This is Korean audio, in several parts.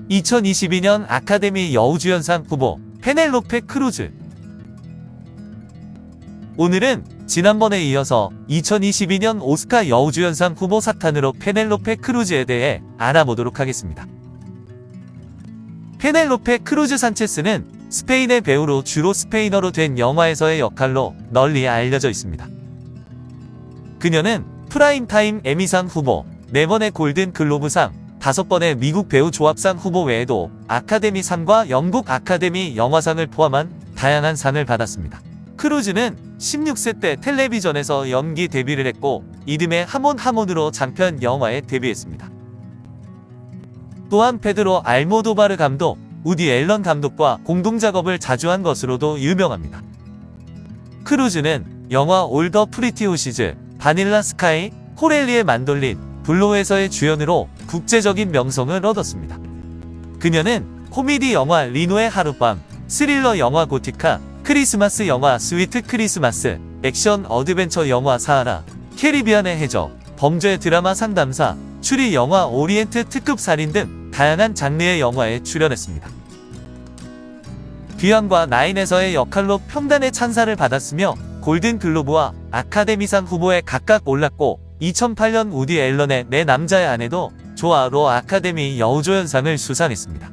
2022년 아카데미 여우주연상 후보 페넬로페 크루즈. 오늘은 지난번에 이어서 2022년 오스카 여우주연상 후보 사탄으로 페넬로페 크루즈에 대해 알아보도록 하겠습니다. 페넬로페 크루즈 산체스는 스페인의 배우로 주로 스페인어로 된 영화에서의 역할로 널리 알려져 있습니다. 그녀는 프라임타임 에미상 후보, 4번의 골든 글로브상, 5번의 미국 배우 조합상 후보 외에도 아카데미상과 영국 아카데미 영화상을 포함한 다양한 상을 받았습니다. 크루즈는 16세 때 텔레비전에서 연기 데뷔를 했고 이듬해 하몬으로 장편 영화에 데뷔했습니다. 또한 페드로 알모도바르 감독, 우디 앨런 감독과 공동작업을 자주 한 것으로도 유명합니다. 크루즈는 영화 올 더 프리티 호시즈, 바닐라 스카이, 코렐리의 만돌린, 블로에서의 주연으로 국제적인 명성을 얻었습니다. 그녀는 코미디 영화 리노의 하룻밤, 스릴러 영화 고티카, 크리스마스 영화 스위트 크리스마스, 액션 어드벤처 영화 사하라, 캐리비안의 해적, 범죄 드라마 상담사, 추리 영화 오리엔트 특급 살인 등 다양한 장르의 영화에 출연했습니다. 귀향과 나인에서의 역할로 평단의 찬사를 받았으며 골든 글로브와 아카데미상 후보에 각각 올랐고 2008년 우디 앨런의 내 남자의 아내도 조아로 아카데미 여우조연상을 수상했습니다.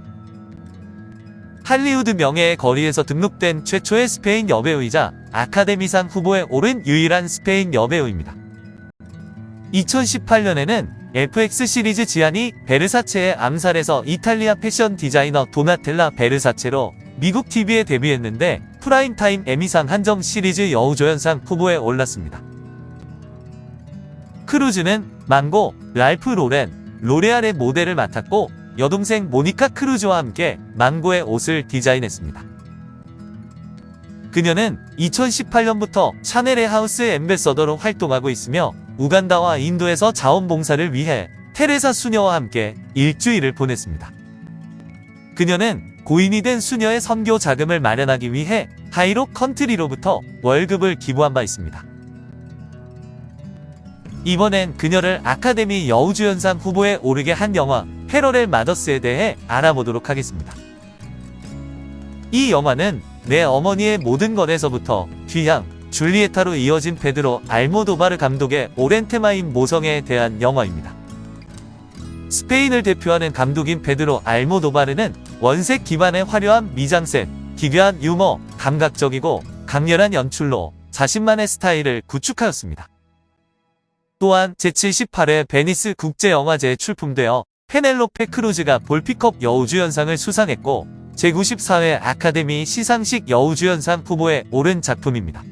할리우드 명예의 거리에서 등록된 최초의 스페인 여배우이자 아카데미상 후보에 오른 유일한 스페인 여배우입니다. 2018년에는 FX 시리즈 지아니 베르사체의 암살에서 이탈리아 패션 디자이너 도나텔라 베르사체로 미국 TV에 데뷔했는데 프라임타임 에미상 한정 시리즈 여우조연상 후보에 올랐습니다. 크루즈는 망고, 랄프 로렌, 로레알의 모델을 맡았고 여동생 모니카 크루즈와 함께 망고의 옷을 디자인했습니다. 그녀는 2018년부터 샤넬의 하우스 앰베서더로 활동하고 있으며 우간다와 인도에서 자원봉사를 위해 테레사 수녀와 함께 일주일을 보냈습니다. 그녀는 고인이 된 수녀의 선교 자금을 마련하기 위해 하이로 컨트리로부터 월급을 기부한 바 있습니다. 이번엔 그녀를 아카데미 여우주연상 후보에 오르게 한 영화 패러렐 마더스에 대해 알아보도록 하겠습니다. 이 영화는 내 어머니의 모든 것에서부터 귀향, 줄리에타로 이어진 페드로 알모도바르 감독의 오렌테마인 모성애에 대한 영화입니다. 스페인을 대표하는 감독인 페드로 알모도바르는 원색 기반의 화려한 미장센, 기괴한 유머, 감각적이고 강렬한 연출로 자신만의 스타일을 구축하였습니다. 또한 제78회 베니스 국제영화제에 출품되어 페넬로페 크루즈가 볼피컵 여우주연상을 수상했고 제94회 아카데미 시상식 여우주연상 후보에 오른 작품입니다.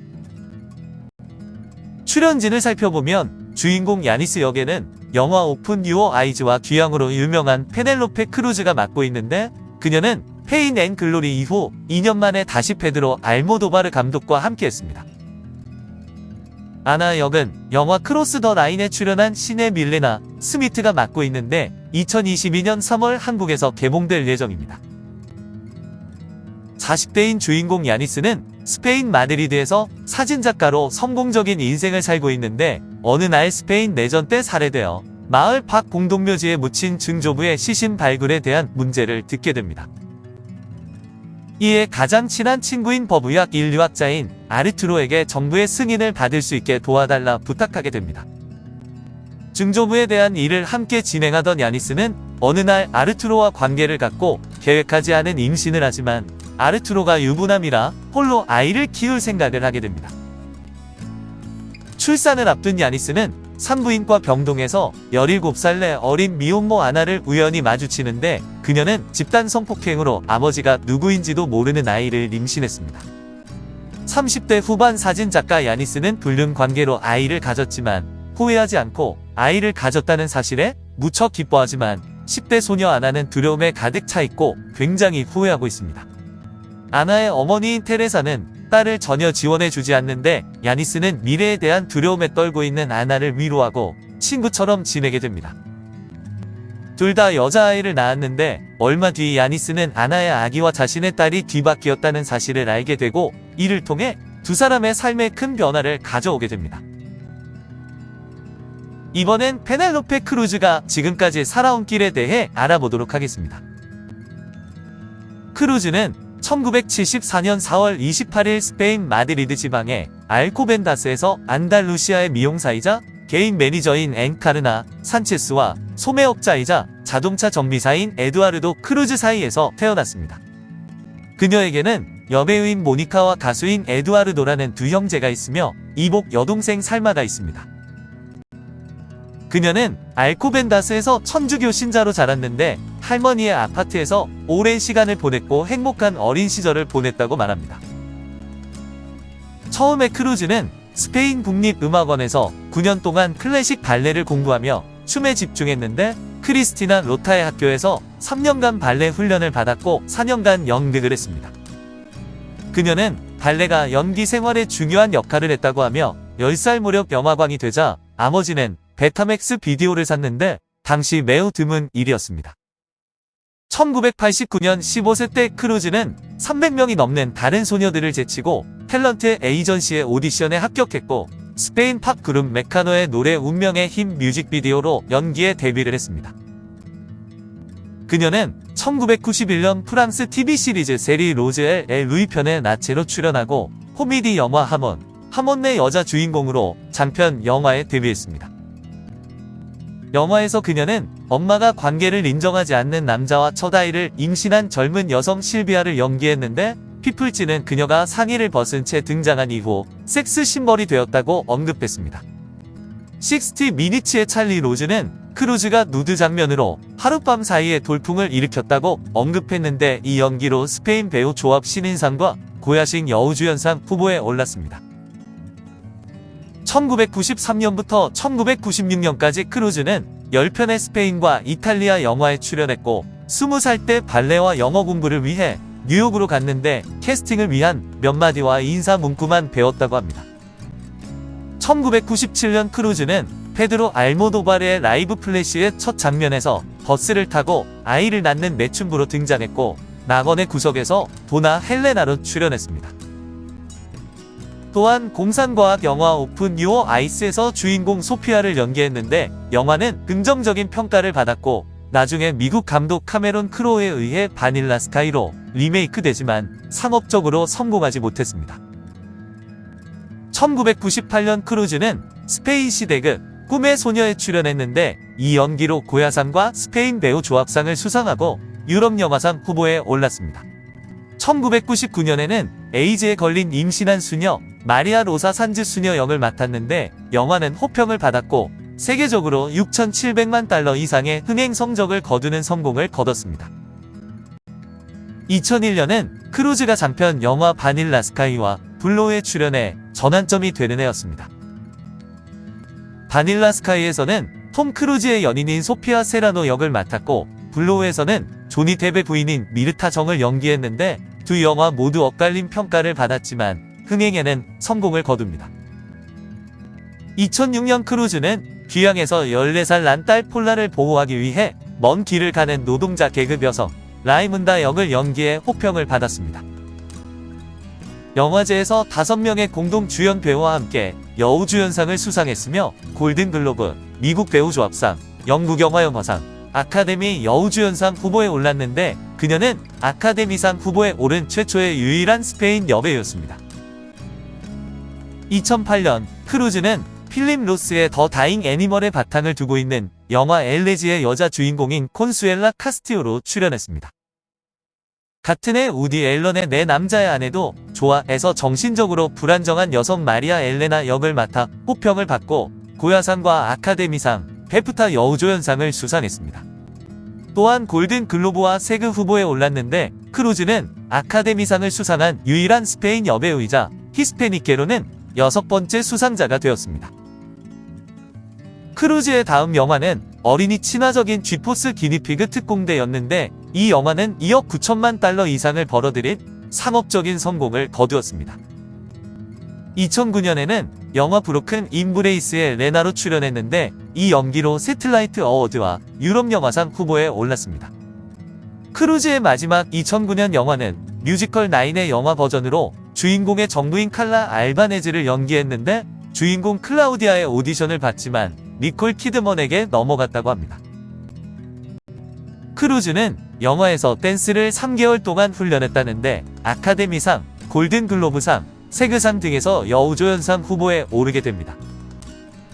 출연진을 살펴보면 주인공 야니스 역에는 영화 오픈 유어 아이즈와 귀향으로 유명한 페넬로페 크루즈가 맡고 있는데 그녀는 페인 앤 글로리 이후 2년 만에 다시 페드로 알모도바르 감독과 함께했습니다. 아나 역은 영화 크로스 더 라인에 출연한 시네 밀레나 스미트가 맡고 있는데 2022년 3월 한국에서 개봉될 예정입니다. 40대인 주인공 야니스는 스페인 마드리드에서 사진작가로 성공적인 인생을 살고 있는데 어느 날 스페인 내전 때 살해되어 마을 밖 공동묘지에 묻힌 증조부의 시신 발굴에 대한 문제를 듣게 됩니다. 이에 가장 친한 친구인 법의학 인류학자인 아르투로에게 정부의 승인을 받을 수 있게 도와달라 부탁하게 됩니다. 증조부에 대한 일을 함께 진행하던 야니스는 어느 날 아르투로와 관계를 갖고 계획하지 않은 임신을 하지만 아르투로가 유부남이라 홀로 아이를 키울 생각을 하게 됩니다. 출산을 앞둔 야니스는 산부인과 병동에서 17살 내 어린 미혼모 아나를 우연히 마주치는데 그녀는 집단 성폭행으로 아버지가 누구인지도 모르는 아이를 임신했습니다. 30대 후반 사진작가 야니스는 불륜 관계로 아이를 가졌지만 후회하지 않고 아이를 가졌다는 사실에 무척 기뻐하지만 10대 소녀 아나는 두려움에 가득 차 있고 굉장히 후회하고 있습니다. 아나의 어머니인 테레사는 딸을 전혀 지원해주지 않는데 야니스는 미래에 대한 두려움에 떨고 있는 아나를 위로하고 친구처럼 지내게 됩니다. 둘 다 여자아이를 낳았는데 얼마 뒤 야니스는 아나의 아기와 자신의 딸이 뒤바뀌었다는 사실을 알게 되고 이를 통해 두 사람의 삶에 큰 변화를 가져오게 됩니다. 이번엔 페넬로페 크루즈가 지금까지 살아온 길에 대해 알아보도록 하겠습니다. 크루즈는 1974년 4월 28일 스페인 마드리드 지방의 알코벤다스에서 안달루시아의 미용사이자 개인 매니저인 엔카르나 산체스와 소매업자이자 자동차 정비사인 에두아르도 크루즈 사이에서 태어났습니다. 그녀에게는 여배우인 모니카와 가수인 에두아르도라는 두 형제가 있으며 이복 여동생 살마가 있습니다. 그녀는 알코벤다스에서 천주교 신자로 자랐는데 할머니의 아파트에서 오랜 시간을 보냈고 행복한 어린 시절을 보냈다고 말합니다. 처음에 크루즈는 스페인 국립음악원에서 9년 동안 클래식 발레를 공부하며 춤에 집중했는데 크리스티나 로타의 학교에서 3년간 발레 훈련을 받았고 4년간 연극을 했습니다. 그녀는 발레가 연기 생활에 중요한 역할을 했다고 하며 10살 무렵 영화광이 되자 아버지는 베타맥스 비디오를 샀는데 당시 매우 드문 일이었습니다. 1989년 15세 때 크루즈는 300명이 넘는 다른 소녀들을 제치고 탤런트 에이전시의 오디션에 합격했고 스페인 팝 그룹 메카노의 노래 운명의 힘 뮤직비디오로 연기에 데뷔를 했습니다. 그녀는 1991년 프랑스 TV 시리즈 세리 로즈의 엘 루이 편에 나체로 출연하고 코미디 영화 하몬 내 여자 주인공으로 장편 영화에 데뷔했습니다. 영화에서 그녀는 엄마가 관계를 인정하지 않는 남자와 첫 아이를 임신한 젊은 여성 실비아를 연기했는데 피플지는 그녀가 상의를 벗은 채 등장한 이후 섹스 심벌이 되었다고 언급했습니다. 60 미니츠의 찰리 로즈는 크루즈가 누드 장면으로 하룻밤 사이에 돌풍을 일으켰다고 언급했는데 이 연기로 스페인 배우 조합 신인상과 고야식 여우주연상 후보에 올랐습니다. 1993년부터 1996년까지 크루즈는 10편의 스페인과 이탈리아 영화에 출연했고 20살 때 발레와 영어 공부를 위해 뉴욕으로 갔는데 캐스팅을 위한 몇 마디와 인사 문구만 배웠다고 합니다. 1997년 크루즈는 페드로 알모도바르의 라이브 플래시의 첫 장면에서 버스를 타고 아이를 낳는 매춘부로 등장했고 낙원의 구석에서 도나 헬레나로 출연했습니다. 또한 공상과학 영화 오픈 유어 아이스에서 주인공 소피아를 연기했는데 영화는 긍정적인 평가를 받았고 나중에 미국 감독 카메론 크로우에 의해 바닐라 스카이로 리메이크되지만 상업적으로 성공하지 못했습니다. 1998년 크루즈는 스페인 시대극 꿈의 소녀에 출연했는데 이 연기로 고야상과 스페인 배우 조합상을 수상하고 유럽 영화상 후보에 올랐습니다. 1999년에는 에이즈에 걸린 임신한 수녀 마리아 로사 산즈 수녀 역을 맡았는데 영화는 호평을 받았고 세계적으로 6,700만 달러 이상의 흥행 성적을 거두는 성공을 거뒀습니다. 2001년엔 크루즈가 장편 영화 바닐라 스카이와 블로우에 출연해 전환점이 되는 해였습니다. 바닐라 스카이에서는 톰 크루즈의 연인인 소피아 세라노 역을 맡았고 블로우에서는 조니 뎁의 부인인 미르타 정을 연기했는데 두 영화 모두 엇갈린 평가를 받았지만 흥행에는 성공을 거둡니다. 2006년 크루즈는 귀향에서 14살 난 딸 폴라를 보호하기 위해 먼 길을 가는 노동자 계급 여성 라이문다 역을 연기해 호평을 받았습니다. 영화제에서 5명의 공동 주연 배우와 함께 여우주연상을 수상했으며 골든글로브, 미국 배우조합상, 영국영화영화상, 아카데미 여우주연상 후보에 올랐는데 그녀는 아카데미상 후보에 오른 최초의 유일한 스페인 여배우였습니다. 2008년 크루즈는 필립 로스의 더 다잉 애니멀의 바탕을 두고 있는 영화 엘레지의 여자 주인공인 콘수엘라 카스티오로 출연했습니다. 같은 해 우디 앨런의 내 남자의 아내도 좋아에서 정신적으로 불안정한 여성 마리아 엘레나 역을 맡아 호평을 받고 고야상과 아카데미상, 베프타 여우조연상을 수상했습니다. 또한 골든 글로브와 세그 후보에 올랐는데 크루즈는 아카데미상을 수상한 유일한 스페인 여배우이자 히스패닉계로는 6번째 수상자가 되었습니다. 크루즈의 다음 영화는 어린이 친화적인 쥐포스 기니피그 특공대였는데 이 영화는 2억 9천만 달러 이상을 벌어들인 상업적인 성공을 거두었습니다. 2009년에는 영화 브로큰 임브레이스의 레나로 출연했는데 이 연기로 새틀라이트 어워드와 유럽 영화상 후보에 올랐습니다. 크루즈의 마지막 2009년 영화는 뮤지컬 9의 영화 버전으로 주인공의 정부인 칼라 알바네즈를 연기했는데 주인공 클라우디아의 오디션을 봤지만 니콜 키드먼에게 넘어갔다고 합니다. 크루즈는 영화에서 댄스를 3개월 동안 훈련했다는데 아카데미상, 골든글로브상, 세그상 등에서 여우조연상 후보에 오르게 됩니다.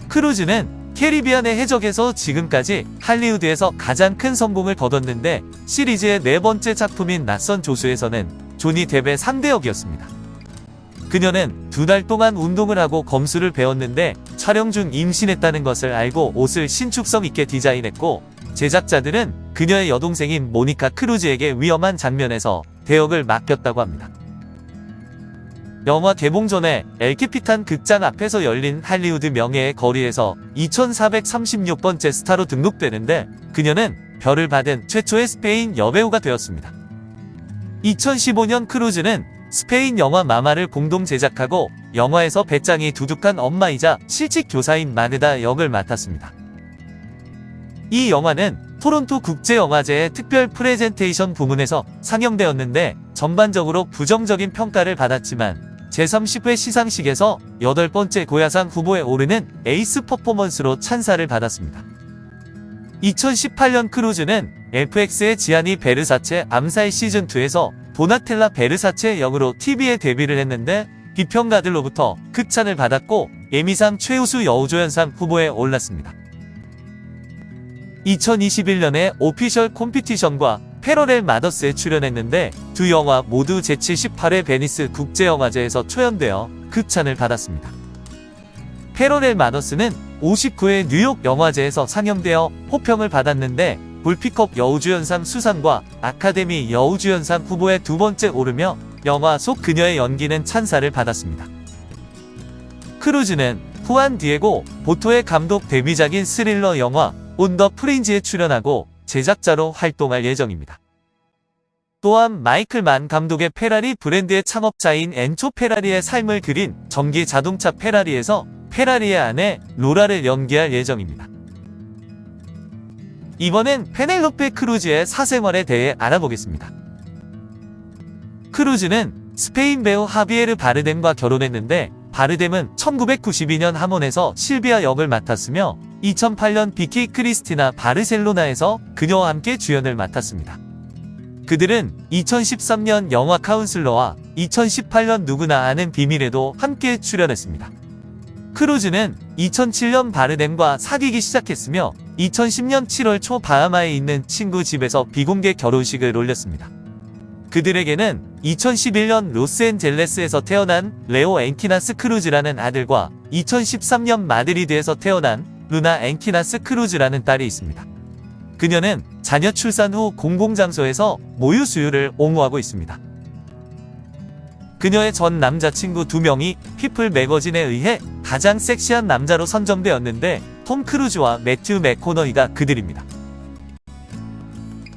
크루즈는 캐리비안의 해적에서 지금까지 할리우드에서 가장 큰 성공을 거뒀는데 시리즈의 4번째 작품인 낯선 조수에서는 조니 뎁의 상대 역이었습니다. 그녀는 2달 동안 운동을 하고 검수를 배웠는데 촬영 중 임신했다는 것을 알고 옷을 신축성 있게 디자인했고, 제작자들은 그녀의 여동생인 모니카 크루즈에게 위험한 장면에서 대역을 맡겼다고 합니다. 영화 개봉 전에 엘캐피탄 극장 앞에서 열린 할리우드 명예의 거리에서 2436번째 스타로 등록되는데 그녀는 별을 받은 최초의 스페인 여배우가 되었습니다. 2015년 크루즈는 스페인 영화 마마를 공동 제작하고 영화에서 배짱이 두둑한 엄마이자 실직 교사인 마그다 역을 맡았습니다. 이 영화는 토론토 국제영화제의 특별 프레젠테이션 부문에서 상영되었는데 전반적으로 부정적인 평가를 받았지만 제30회 시상식에서 8번째 고야상 후보에 오르는 에이스 퍼포먼스로 찬사를 받았습니다. 2018년 크루즈는 FX의 지아니 베르사체 암살 시즌2에서 도나텔라 베르사체 역으로 TV에 데뷔를 했는데 비평가들로부터 극찬을 받았고 에미상 최우수 여우조연상 후보에 올랐습니다. 2021년에 오피셜 콤피티션과 패러렐 마더스에 출연했는데 두 영화 모두 제78회 베니스 국제영화제에서 초연되어 극찬을 받았습니다. 패러렐 마더스는 59회 뉴욕 영화제에서 상영되어 호평을 받았는데 불피컵 여우주연상 수상과 아카데미 여우주연상 후보에 2번째 오르며 영화 속 그녀의 연기는 찬사를 받았습니다. 크루즈는 후안 디에고 보토의 감독 데뷔작인 스릴러 영화 온 더 프린지에 출연하고 제작자로 활동할 예정입니다. 또한 마이클 만 감독의 페라리 브랜드의 창업자인 엔초 페라리의 삶을 그린 전기 자동차 페라리에서 페라리의 아내 로라를 연기할 예정입니다. 이번엔 페넬로페 크루즈의 사생활에 대해 알아보겠습니다. 크루즈는 스페인 배우 하비에르 바르뎀과 결혼했는데 바르뎀은 1992년 하몬에서 실비아 역을 맡았으며 2008년 비키 크리스티나 바르셀로나에서 그녀와 함께 주연을 맡았습니다. 그들은 2013년 영화 카운슬러와 2018년 누구나 아는 비밀에도 함께 출연했습니다. 크루즈는 2007년 바르뎀과 사귀기 시작했으며 2010년 7월 초 바하마에 있는 친구 집에서 비공개 결혼식을 올렸습니다. 그들에게는 2011년 로스앤젤레스에서 태어난 레오 앵키나스 크루즈라는 아들과 2013년 마드리드에서 태어난 루나 앵키나스 크루즈라는 딸이 있습니다. 그녀는 자녀 출산 후 공공장소에서 모유 수유를 옹호하고 있습니다. 그녀의 전 남자친구 2명이 피플 매거진에 의해 가장 섹시한 남자로 선정되었는데 톰 크루즈와 매튜 맥코너이가 그들입니다.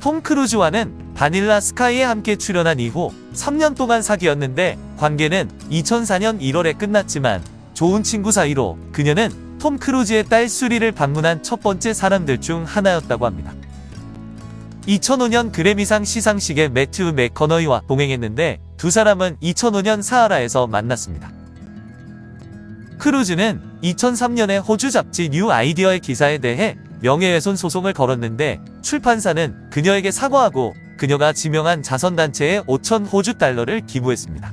톰 크루즈와는 바닐라 스카이에 함께 출연한 이후 3년 동안 사귀었는데 관계는 2004년 1월에 끝났지만 좋은 친구 사이로 그녀는 톰 크루즈의 딸 수리를 방문한 첫 번째 사람들 중 하나였다고 합니다. 2005년 그래미상 시상식에 매튜 맥커너이와 동행했는데 두 사람은 2005년 사하라에서 만났습니다. 크루즈는 2003년에 호주 잡지 뉴 아이디어의 기사에 대해 명예훼손 소송을 걸었는데 출판사는 그녀에게 사과하고 그녀가 지명한 자선단체에 5,000 호주 달러를 기부했습니다.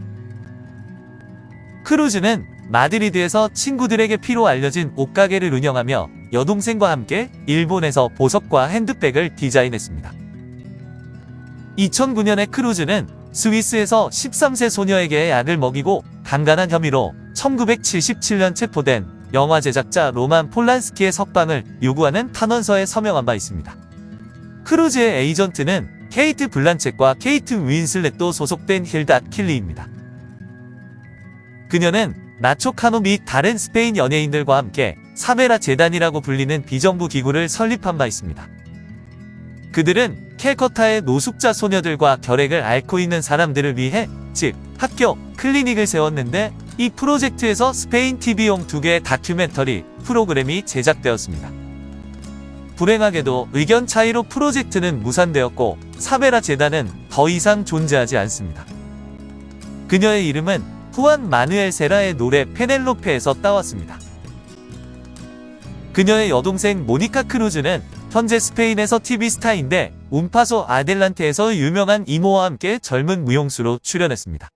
크루즈는 마드리드에서 친구들에게 피로 알려진 옷가게를 운영하며 여동생과 함께 일본에서 보석과 핸드백을 디자인했습니다. 2009년에 크루즈는 스위스에서 13세 소녀에게 약을 먹이고 강간한 혐의로 1977년 체포된 영화 제작자 로만 폴란스키의 석방을 요구하는 탄원서에 서명한 바 있습니다. 크루즈의 에이전트는 케이트 블란쳇과 케이트 윈슬렛도 소속된 힐다 킬리입니다. 그녀는 나초 카노 및 다른 스페인 연예인들과 함께 사메라 재단이라고 불리는 비정부 기구를 설립한 바 있습니다. 그들은 캘커타의 노숙자 소녀들과 결핵을 앓고 있는 사람들을 위해 집, 학교, 클리닉을 세웠는데 이 프로젝트에서 스페인 TV용 2개의 다큐멘터리 프로그램이 제작되었습니다. 불행하게도 의견 차이로 프로젝트는 무산되었고 사메라 재단은 더 이상 존재하지 않습니다. 그녀의 이름은 후안 마누엘 세라의 노래 페넬로페에서 따왔습니다. 그녀의 여동생 모니카 크루즈는 현재 스페인에서 TV 스타인데 운파소 아델란테에서 유명한 이모와 함께 젊은 무용수로 출연했습니다.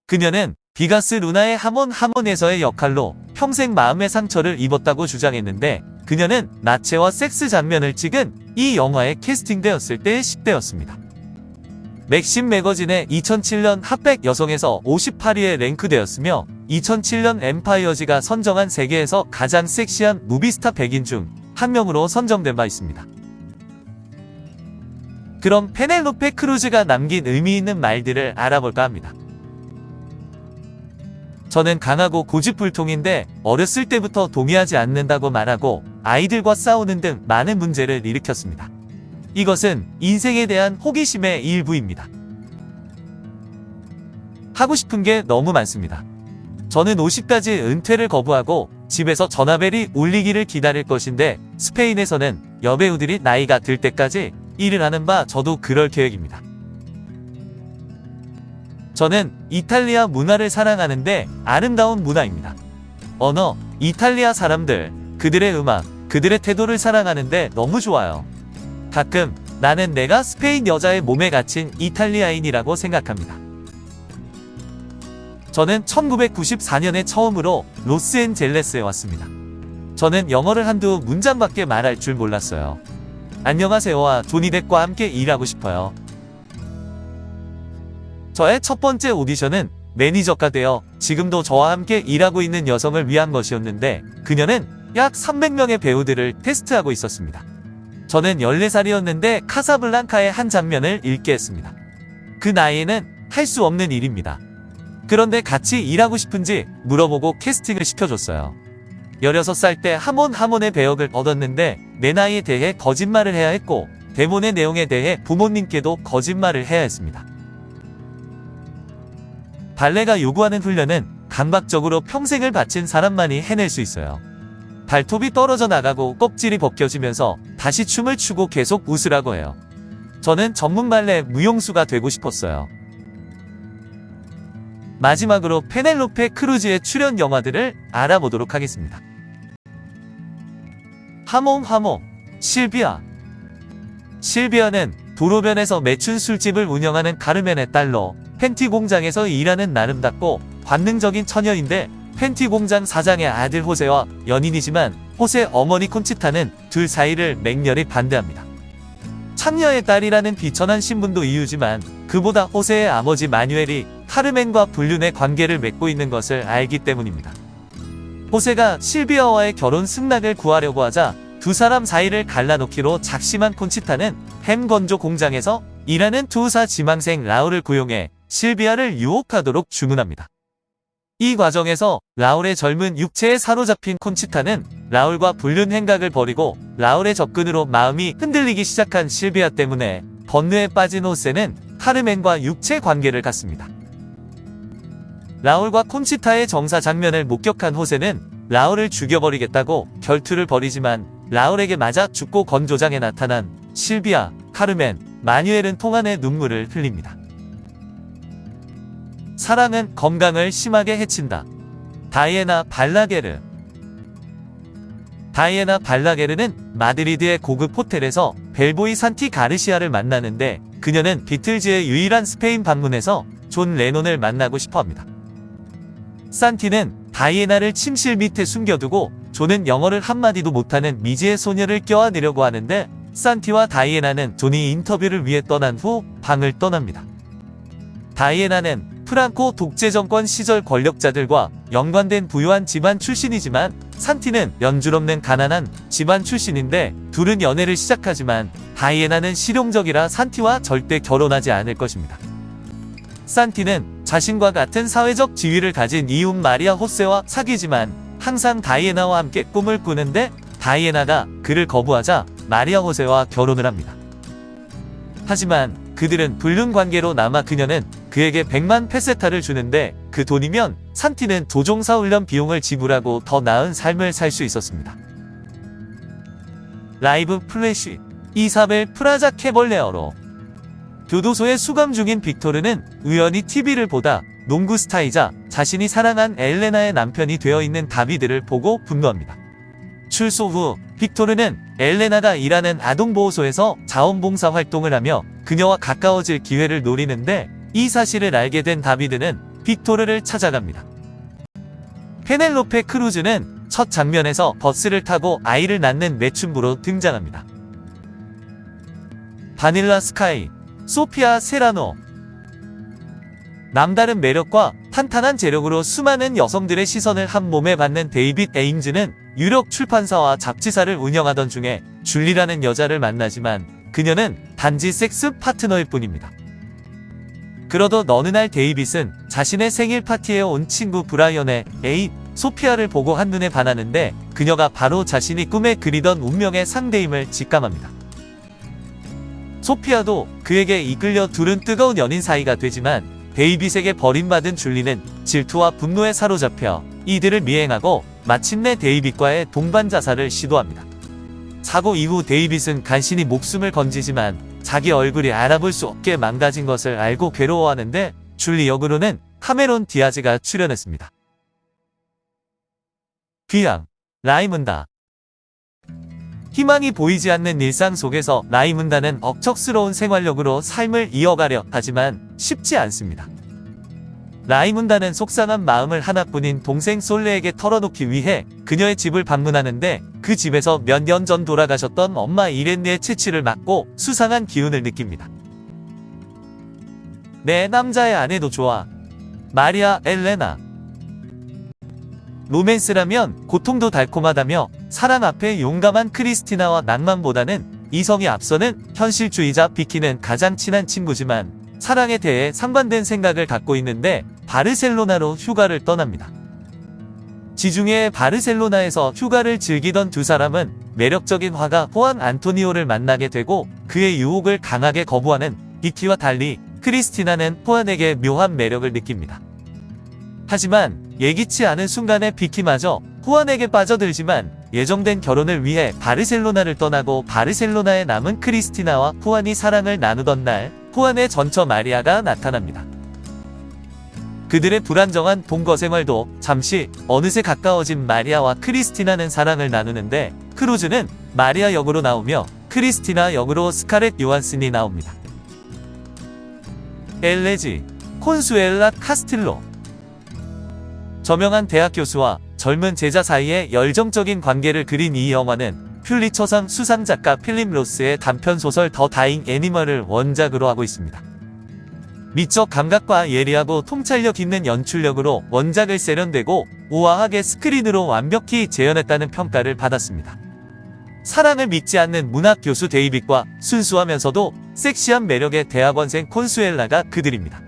그녀는 비가스 루나의 하몬에서의 역할로 평생 마음의 상처를 입었다고 주장했는데 그녀는 나체와 섹스 장면을 찍은 이 영화에 캐스팅되었을 때의 10대였습니다. 맥심 매거진의 2007년 핫백 여성에서 58위에 랭크되었으며 2007년 엠파이어지가 선정한 세계에서 가장 섹시한 무비스타 100인 중 한 명으로 선정된 바 있습니다. 그럼 페넬로페 크루즈가 남긴 의미 있는 말들을 알아볼까 합니다. 저는 강하고 고집불통인데 어렸을 때부터 동의하지 않는다고 말하고 아이들과 싸우는 등 많은 문제를 일으켰습니다. 이것은 인생에 대한 호기심의 일부입니다. 하고 싶은 게 너무 많습니다. 저는 50까지 은퇴를 거부하고 집에서 전화벨이 울리기를 기다릴 것인데 스페인에서는 여배우들이 나이가 들 때까지 일을 하는 바 저도 그럴 계획입니다. 저는 이탈리아 문화를 사랑하는데 아름다운 문화입니다. 언어, 이탈리아 사람들, 그들의 음악, 그들의 태도를 사랑하는데 너무 좋아요. 가끔 나는 내가 스페인 여자의 몸에 갇힌 이탈리아인이라고 생각합니다. 저는 1994년에 처음으로 로스앤젤레스에 왔습니다. 저는 영어를 한두 문장밖에 말할 줄 몰랐어요. 안녕하세요와 조니 뎁과 함께 일하고 싶어요. 저의 첫 번째 오디션은 매니저가 되어 지금도 저와 함께 일하고 있는 여성을 위한 것이었는데 그녀는 약 300명의 배우들을 테스트하고 있었습니다. 저는 14살이었는데 카사블랑카의 한 장면을 읽게 했습니다. 그 나이에는 할 수 없는 일입니다. 그런데 같이 일하고 싶은지 물어보고 캐스팅을 시켜줬어요. 16살 때 하몬의 배역을 얻었는데 내 나이에 대해 거짓말을 해야 했고 대본의 내용에 대해 부모님께도 거짓말을 해야 했습니다. 발레가 요구하는 훈련은 강박적으로 평생을 바친 사람만이 해낼 수 있어요. 발톱이 떨어져 나가고 껍질이 벗겨지면서 다시 춤을 추고 계속 웃으라고 해요. 저는 전문 발레 무용수가 되고 싶었어요. 마지막으로 페넬로페 크루즈의 출연 영화들을 알아보도록 하겠습니다. 하몽, 실비아. 실비아는 도로변에서 매춘 술집을 운영하는 카르멘의 딸로 팬티 공장에서 일하는 아름답고 관능적인 처녀인데 팬티 공장 사장의 아들 호세와 연인이지만 호세 어머니 콘치타는 둘 사이를 맹렬히 반대합니다. 창녀의 딸이라는 비천한 신분도 이유지만 그보다 호세의 아버지 마뉴엘이 카르멘과 불륜의 관계를 맺고 있는 것을 알기 때문입니다. 호세가 실비아와의 결혼 승낙을 구하려고 하자 두 사람 사이를 갈라놓기로 작심한 콘치타는 햄 건조 공장에서 일하는 투우사 지망생 라울을 고용해 실비아를 유혹하도록 주문합니다. 이 과정에서 라울의 젊은 육체에 사로잡힌 콘치타는 라울과 불륜 행각을 벌이고 라울의 접근으로 마음이 흔들리기 시작한 실비아 때문에 번뇌에 빠진 호세는 카르멘과 육체 관계를 갖습니다. 라울과 콘치타의 정사 장면을 목격한 호세는 라울을 죽여버리겠다고 결투를 벌이지만 라울에게 맞아 죽고 건조장에 나타난 실비아, 카르멘, 마뉴엘은 통한의 눈물을 흘립니다. 사랑은 건강을 심하게 해친다. 다이애나 발라게르는 마드리드의 고급 호텔에서 벨보이 산티 가르시아를 만나는데 그녀는 비틀즈의 유일한 스페인 방문에서 존 레논을 만나고 싶어합니다. 산티는 다이애나를 침실 밑에 숨겨두고 존은 영어를 한마디도 못하는 미지의 소녀를 껴안으려고 하는데 산티와 다이애나는 존이 인터뷰를 위해 떠난 후 방을 떠납니다. 다이애나는 프랑코 독재 정권 시절 권력자들과 연관된 부유한 집안 출신이지만 산티는 연줄없는 가난한 집안 출신인데 둘은 연애를 시작하지만 다이애나는 실용적이라 산티와 절대 결혼하지 않을 것입니다. 산티는 자신과 같은 사회적 지위를 가진 이웃 마리아 호세와 사귀지만 항상 다이애나와 함께 꿈을 꾸는데 다이애나가 그를 거부하자 마리아 호세와 결혼을 합니다. 하지만 그들은 불륜 관계로 남아 그녀는 그에게 100만 페세타를 주는데 그 돈이면 산티는 조종사 훈련 비용을 지불하고 더 나은 삶을 살 수 있었습니다. 라이브 플래시 이사벨 프라자 캐벌레어로 교도소에 수감 중인 빅토르는 우연히 TV를 보다 농구 스타이자 자신이 사랑한 엘레나의 남편이 되어 있는 다비드를 보고 분노합니다. 출소 후 빅토르는 엘레나가 일하는 아동보호소에서 자원봉사 활동을 하며 그녀와 가까워질 기회를 노리는데 이 사실을 알게 된 다비드는 빅토르를 찾아갑니다. 페넬로페 크루즈는 첫 장면에서 버스를 타고 아이를 낳는 매춘부로 등장합니다. 바닐라 스카이, 소피아 세라노. 남다른 매력과 탄탄한 재력으로 수많은 여성들의 시선을 한 몸에 받는 데이빗 에임즈는 유력 출판사와 잡지사를 운영하던 중에 줄리라는 여자를 만나지만 그녀는 단지 섹스 파트너일 뿐입니다. 그러던 어느 날 데이빗은 자신의 생일 파티에 온 친구 브라이언의 애인 소피아를 보고 한눈에 반하는데 그녀가 바로 자신이 꿈에 그리던 운명의 상대임을 직감합니다. 소피아도 그에게 이끌려 둘은 뜨거운 연인 사이가 되지만 데이빗에게 버림받은 줄리는 질투와 분노에 사로잡혀 이들을 미행하고 마침내 데이빗과의 동반 자살을 시도합니다. 사고 이후 데이빗은 간신히 목숨을 건지지만 자기 얼굴이 알아볼 수 없게 망가진 것을 알고 괴로워하는데 줄리 역으로는 카메론 디아즈가 출연했습니다. 귀향, 라이문다. 희망이 보이지 않는 일상 속에서 라이문다는 억척스러운 생활력으로 삶을 이어가려 하지만 쉽지 않습니다. 라이문다는 속상한 마음을 하나뿐인 동생 솔레에게 털어놓기 위해 그녀의 집을 방문하는데 그 집에서 몇 년 전 돌아가셨던 엄마 이렌네의 채취를 맡고 수상한 기운을 느낍니다. 내 남자의 아내도 좋아. 마리아 엘레나. 로맨스라면 고통도 달콤하다며 사랑 앞에 용감한 크리스티나와 낭만보다는 이성이 앞서는 현실주의자 비키는 가장 친한 친구지만 사랑에 대해 상반된 생각을 갖고 있는데 바르셀로나로 휴가를 떠납니다. 지중해 바르셀로나에서 휴가를 즐기던 두 사람은 매력적인 화가 호안 안토니오를 만나게 되고 그의 유혹을 강하게 거부하는 비키와 달리 크리스티나는 호안에게 묘한 매력을 느낍니다. 하지만 예기치 않은 순간에 비키마저 호안에게 빠져들지만 예정된 결혼을 위해 바르셀로나를 떠나고 바르셀로나에 남은 크리스티나와 호안이 사랑을 나누던 날 호안의 전처 마리아가 나타납니다. 그들의 불안정한 동거 생활도 잠시 어느새 가까워진 마리아와 크리스티나는 사랑을 나누는데 크루즈는 마리아 역으로 나오며 크리스티나 역으로 스카렛 요한슨이 나옵니다. 엘레지, 콘수엘라 카스틸로. 저명한 대학 교수와 젊은 제자 사이의 열정적인 관계를 그린 이 영화는 퓰리처상 수상작가 필립 로스의 단편소설 더 다잉 애니멀을 원작으로 하고 있습니다. 미적 감각과 예리하고 통찰력 있는 연출력으로 원작을 세련되고 우아하게 스크린으로 완벽히 재현했다는 평가를 받았습니다. 사랑을 믿지 않는 문학 교수 데이빗과 순수하면서도 섹시한 매력의 대학원생 콘수엘라가 그들입니다.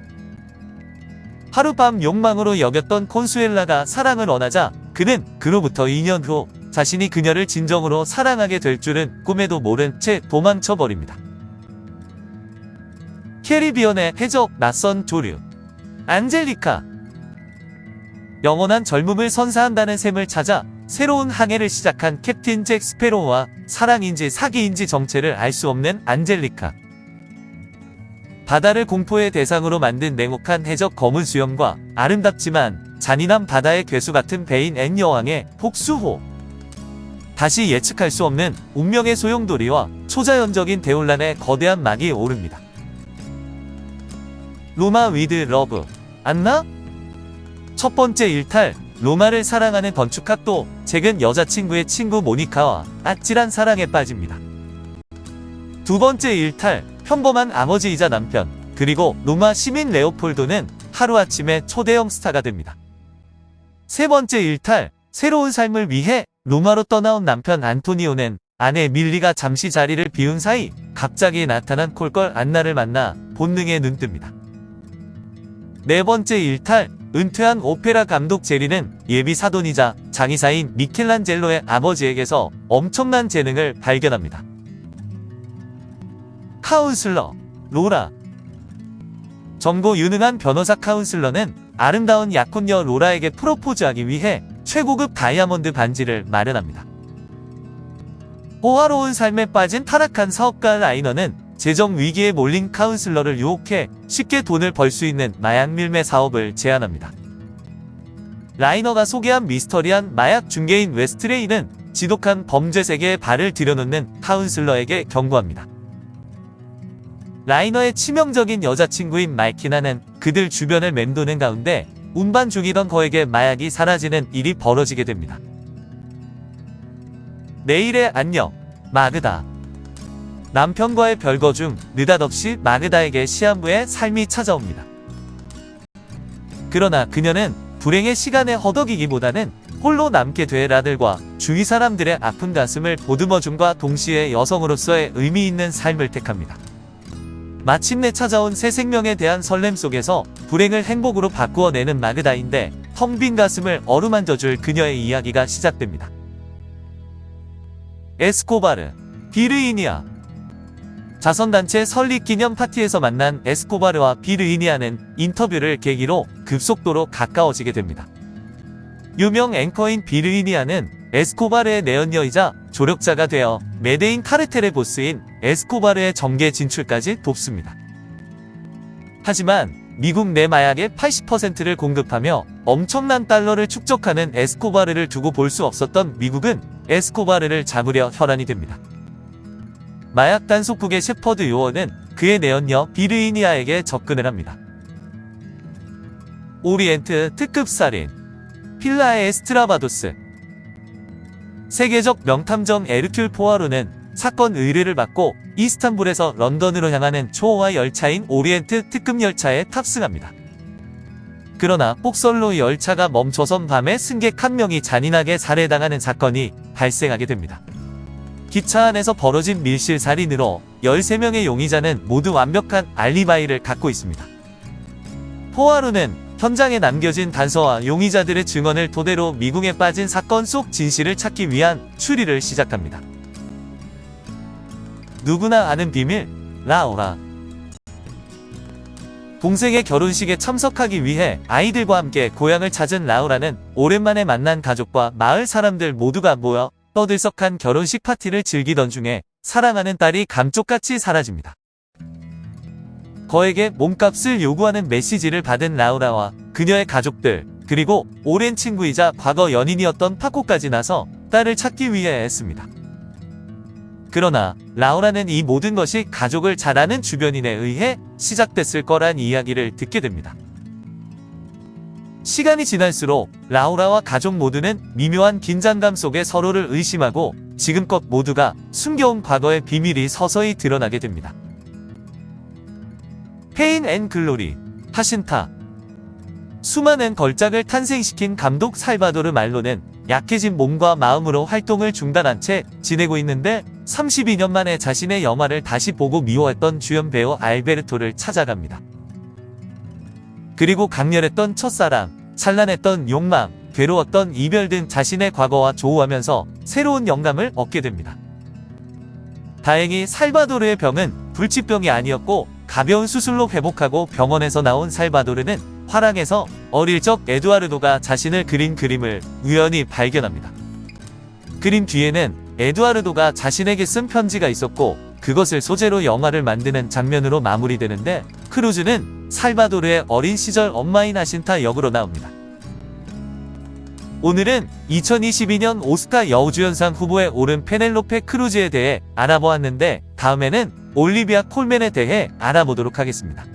하룻밤 욕망으로 여겼던 콘수엘라가 사랑을 원하자 그는 그로부터 2년 후 자신이 그녀를 진정으로 사랑하게 될 줄은 꿈에도 모른 채 도망쳐버립니다. 캐리비언의 해적 낯선 조류. 안젤리카. 영원한 젊음을 선사한다는 셈을 찾아 새로운 항해를 시작한 캡틴 잭 스페로우와 사랑인지 사기인지 정체를 알 수 없는 안젤리카. 바다를 공포의 대상으로 만든 냉혹한 해적 검은 수염과 아름답지만 잔인한 바다의 괴수 같은 배인 앤 여왕의 복수호. 다시 예측할 수 없는 운명의 소용돌이와 초자연적인 대혼란의 거대한 막이 오릅니다. 로마 위드 러브. 안나? 첫 번째 일탈. 로마를 사랑하는 건축학도 잭은 여자친구의 친구 모니카와 아찔한 사랑에 빠집니다. 두 번째 일탈. 평범한 아버지이자 남편, 그리고 로마 시민 레오폴도는 하루아침에 초대형 스타가 됩니다. 세 번째 일탈. 새로운 삶을 위해 로마로 떠나온 남편 안토니오는 아내 밀리가 잠시 자리를 비운 사이 갑자기 나타난 콜걸 안나를 만나 본능에 눈뜹니다. 네 번째 일탈. 은퇴한 오페라 감독 제리는 예비 사돈이자 장의사인 미켈란젤로의 아버지에게서 엄청난 재능을 발견합니다. 카운슬러 로라. 젊고 유능한 변호사 카운슬러는 아름다운 약혼녀 로라에게 프로포즈하기 위해 최고급 다이아몬드 반지를 마련합니다. 호화로운 삶에 빠진 타락한 사업가 라이너는 재정 위기에 몰린 카운슬러를 유혹해 쉽게 돈을 벌 수 있는 마약 밀매 사업을 제안합니다. 라이너가 소개한 미스터리한 마약 중개인 웨스트레이는 지독한 범죄 세계에 발을 들여놓는 카운슬러에게 경고합니다. 라이너의 치명적인 여자친구인 마이키나는 그들 주변을 맴도는 가운데 운반 중이던 그에게 마약이 사라지는 일이 벌어지게 됩니다. 내일의 안녕, 마그다. 남편과의 별거 중 느닷없이 마그다에게 시한부의 삶이 찾아옵니다. 그러나 그녀는 불행의 시간에 허덕이기보다는 홀로 남게 될 아들과 주위 사람들의 아픈 가슴을 보듬어줌과 동시에 여성으로서의 의미 있는 삶을 택합니다. 마침내 찾아온 새 생명에 대한 설렘 속에서 불행을 행복으로 바꾸어내는 마그다인데 텅 빈 가슴을 어루만져줄 그녀의 이야기가 시작됩니다. 에스코바르, 비르이니아. 자선단체 설립 기념 파티에서 만난 에스코바르와 비르이니아는 인터뷰를 계기로 급속도로 가까워지게 됩니다. 유명 앵커인 비르이니아는 에스코바르의 내연녀이자 조력자가 되어 메데인 카르텔의 보스인 에스코바르의 정계 진출까지 돕습니다. 하지만 미국 내 마약의 80%를 공급하며 엄청난 달러를 축적하는 에스코바르를 두고 볼 수 없었던 미국은 에스코바르를 잡으려 혈안이 됩니다. 마약 단속국의 셰퍼드 요원은 그의 내연녀 비르이니아에게 접근을 합니다. 오리엔트 특급 살인, 필라의 에스트라바도스. 세계적 명탐정 에르큘 포아로는 사건 의뢰를 받고 이스탄불에서 런던으로 향하는 초호화 열차인 오리엔트 특급 열차에 탑승합니다. 그러나 폭설로 열차가 멈춰선 밤에 승객 한 명이 잔인하게 살해당하는 사건이 발생하게 됩니다. 기차 안에서 벌어진 밀실 살인으로 13명의 용의자는 모두 완벽한 알리바이를 갖고 있습니다. 포아로는 현장에 남겨진 단서와 용의자들의 증언을 토대로 미궁에 빠진 사건 속 진실을 찾기 위한 추리를 시작합니다. 누구나 아는 비밀, 라우라. 동생의 결혼식에 참석하기 위해 아이들과 함께 고향을 찾은 라우라는 오랜만에 만난 가족과 마을 사람들 모두가 모여 떠들썩한 결혼식 파티를 즐기던 중에 사랑하는 딸이 감쪽같이 사라집니다. 그에게 몸값을 요구하는 메시지를 받은 라우라와 그녀의 가족들, 그리고 오랜 친구이자 과거 연인이었던 파코까지 나서 딸을 찾기 위해 애씁니다. 그러나 라우라는 이 모든 것이 가족을 잘 아는 주변인에 의해 시작됐을 거란 이야기를 듣게 됩니다. 시간이 지날수록 라우라와 가족 모두는 미묘한 긴장감 속에 서로를 의심하고 지금껏 모두가 숨겨온 과거의 비밀이 서서히 드러나게 됩니다. 페인 앤 글로리, 하신타. 수많은 걸작을 탄생시킨 감독 살바도르 말로는 약해진 몸과 마음으로 활동을 중단한 채 지내고 있는데 32년 만에 자신의 영화를 다시 보고 미워했던 주연 배우 알베르토를 찾아갑니다. 그리고 강렬했던 첫사랑, 찬란했던 욕망, 괴로웠던 이별 등 자신의 과거와 조우하면서 새로운 영감을 얻게 됩니다. 다행히 살바도르의 병은 불치병이 아니었고 가벼운 수술로 회복하고 병원에서 나온 살바도르는 화랑에서 어릴 적 에두아르도가 자신을 그린 그림을 우연히 발견합니다. 그림 뒤에는 에두아르도가 자신에게 쓴 편지가 있었고 그것을 소재로 영화를 만드는 장면으로 마무리되는데 크루즈는 살바도르의 어린 시절 엄마인 하신타 역으로 나옵니다. 오늘은 2022년 오스카 여우주연상 후보에 오른 페넬로페 크루즈에 대해 알아보았는데 다음에는 올리비아 콜맨에 대해 알아보도록 하겠습니다.